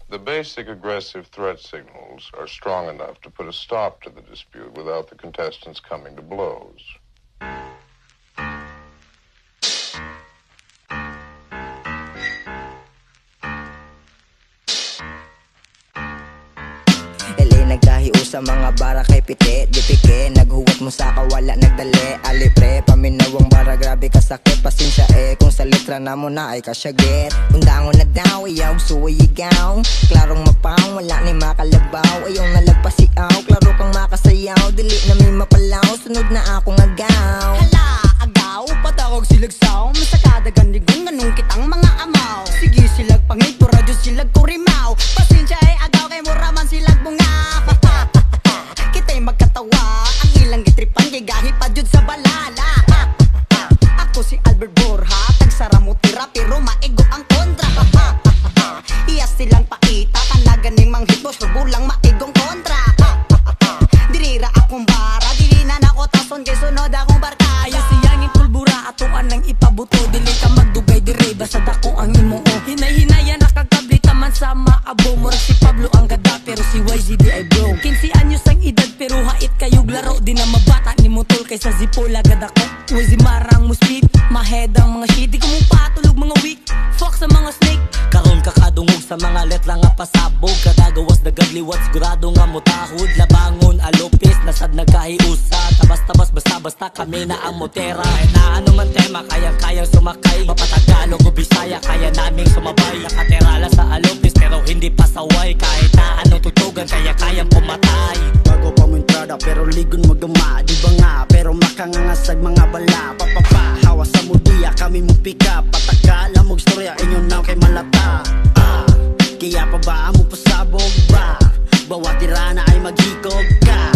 The basic aggressive threat signals are strong enough to put a stop to the dispute without the contestants coming to blows. Nagkahiu sa mga bara kay piti, di pike. Naghuwat mo sa kawala, nagdali, alipre. Paminawang bara, grabe kasakit, pasensya kung sa letra na mo na ay kasyagit. Undangon na daw, iyaw, suwayigaw. Klarong mapang, wala ni makalabaw. Ayaw nalagpasiaw, klaro kang makasayaw. Dili na may mapalaw, sunod na akong agaw. Hala, agaw, patawag silagsaw. Masakada gandigong ganung kitang mga amaw. Sige silag pangit, radyo silag kurimaw. Pasensya agaw, kay muraman silag bunga. Kita'y magkatawa, ang ilang gitripan kay gahi pa jud sa balala. Ako si Albert Borja, tagsara mo tira pero maigo ang kontra. Iya silang paita, kanaganing manghitbos rubulang maigong kontra. Dirira akong bara, dili na nako tason kay sunod akong barkaya. Ayo siyang ipulbura atuan nang ipabuto, dili ka magdugay dire basta dako ang imo. Hinay-hinaya nakakabli taman sa maabo. Murag si Pablo ang gada pero si YZD ay bro. 15 anyos ang edad pero hait kayog laro. Di na mabata ni mutol kaysa zipola gad ako. Uzi marang mo speed, mahedang mga shit. Di ko mo patulog mga weak, fuck sa mga snake. Karon kakadungog sa mga letla nga pasabog. Kadagawas nagagliwat sigurado nga mutahod. Labangon alopis, nasad nagkahiusa. Tabas-tabas basta-basta kami na ang motera. Kahit na ano man tema, kayang-kayang sumakay. Mapatagalog o Bisaya, kaya naming sumabay. Nakaterala sa alopis pero hindi pasaway. Kahit na ano tutugan, kaya-kayang pumatay. Bago pa mo entrada pero ligon magama. Di ba nga pero makangangasag mga bala. Papapa, hawa sa mudiya kami mo pick up. Pataka, lamog storya inyo na kay malata. Kaya pa ba mo pasabog ba? Bawat tirana ay maghikog ka.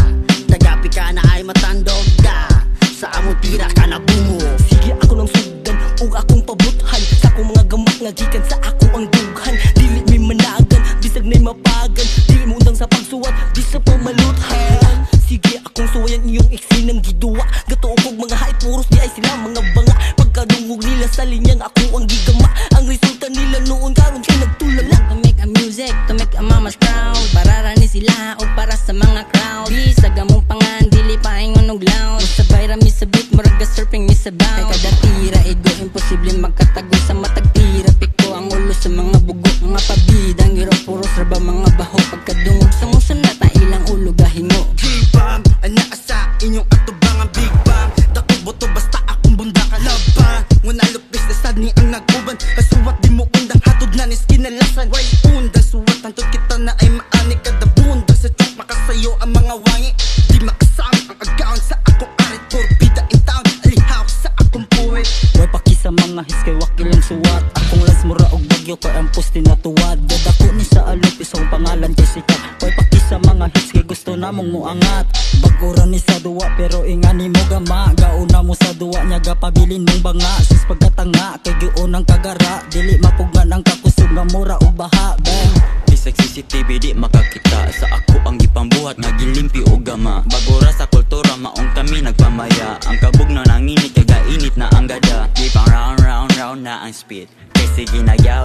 Tagapi ka na ay matandog ka. Sa among tira ka na bumo. Sige ako ng sugdan, ug akong pabuthan. Sa akong mga gamak nga gikan sa ako ang dughan. Dili mi managan, bisag na'y mapagan. Dili mo undang sa pagsuwat, di sa pamaluthan. Sige akong suwayan iyong iksinang giduwa. Gatuo kog mga hait, puros di ay sila mga banga. Pagkadungog nila sa linyang ako ang gigama. Ang resulta nila noon karon kay nagtulala. To make a music, to make a mama's proud. Para ni sila o para sa mga crowd. Bisag among pangan, dili pa ingon og loud. Sabay rami sa beat, muraga surfing mi sa bound. Kay kada tira, ego imposible magkatago sa matagtira. Piko ang ulo sa mga bugo, mga pabidang giro puros raba mga baho. Pagkadungog sa musa na ta ilang ulo gahingo. G-Bang, anaa sa inyong atubang ang Big Bang. Dako boto basta akong bunda kalaban. Ngunit lupis na sad ni ang naguban. Kasuwat di mo undang hatod na nis kinalasan. Way undang suwat ang kita na ay maani kada bundang. Sa chok makasayo ang mga wangi. Di makasama ang agaon sa akong arit. Porbida in town, alihaw sa akong puwet. Way paki sa mga his kay wakilang suwat. Akong las mura og bagyo kay ang poste na tuwad. Dadako ni sa alupis ang pangalan kay sikat. Way paki sa mga hits kay gusto namong muangat. Bagura ni sa duwa pero ingani mo gama. Gauna mo sa duwa nya gapabilin mong banga. Sis pagkatanga kay giun ang kagara. Dili mapugan ang kakusog nga mura og baha. Bang bisag CCTV di makakita. Sa ako ang gipambuhat nga gilimpi og gama. Bagura sa kultura maong kami nagpamaya. Ang kabog na nanginit kay gainit na ang gada. Di pang round na ang speed. Kay sige na yaw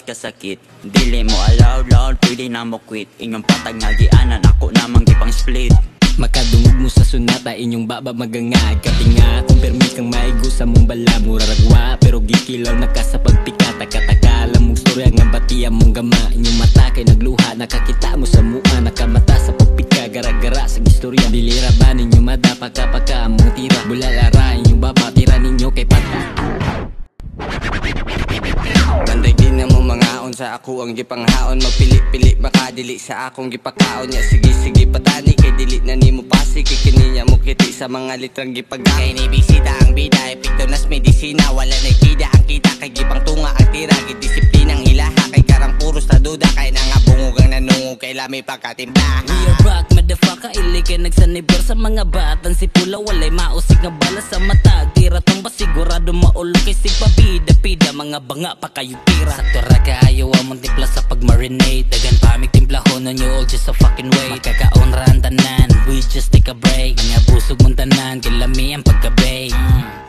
kasakit. Dili mo loud pwede na mo quit. Inyong patag nga gianan ako namang gipang split. makadungog mo sa sunata inyong baba magangag. Katinga kung permis kang maigo sa mong bala. Muraragwa pero gikilaw na ka sa pagpika. Taka-taka lang mong storya nga batiya mong gama. Inyong mata kay nagluha nakakita mo sa mua. Nakamata sa pagpika gara-gara sa gistorya. Dilira ba ninyo madapaka-paka mong tira. Bulalara inyong baba tira ninyo kay pata. Banday din na mo mga on sa ako ang gipanghaon. Magpili-pili makadili sa akong gipakaon niya. Sige-sige patani kay dili na ni mo pasi. Kikini niya mo kiti sa mga litrang gipagka. Kay ni bisita ang bida, epekto nas medisina. Wala na kida ang kita kay gipang tunga ang tira. Gidisiplinang hilaha kay karang puros na duda. Kay nangabungog ang nanungog kay lami pagkatimbla. We are back motherfucker, ili kay nagsanibor sa mga batan. Si pula walay mausig nga bala sa mata. Tira tong ba sigurado maulo kay sigpabida-pida. Mga banga pa kayo tira. Sakto ra kaayo among timpla sa pag-marinate. Dagan pa mig timplahon on you all just a fucking wait. Makakaon ra ang tanan, we just take a break. Mga busog mong tanan, kilami ang pagka-bake.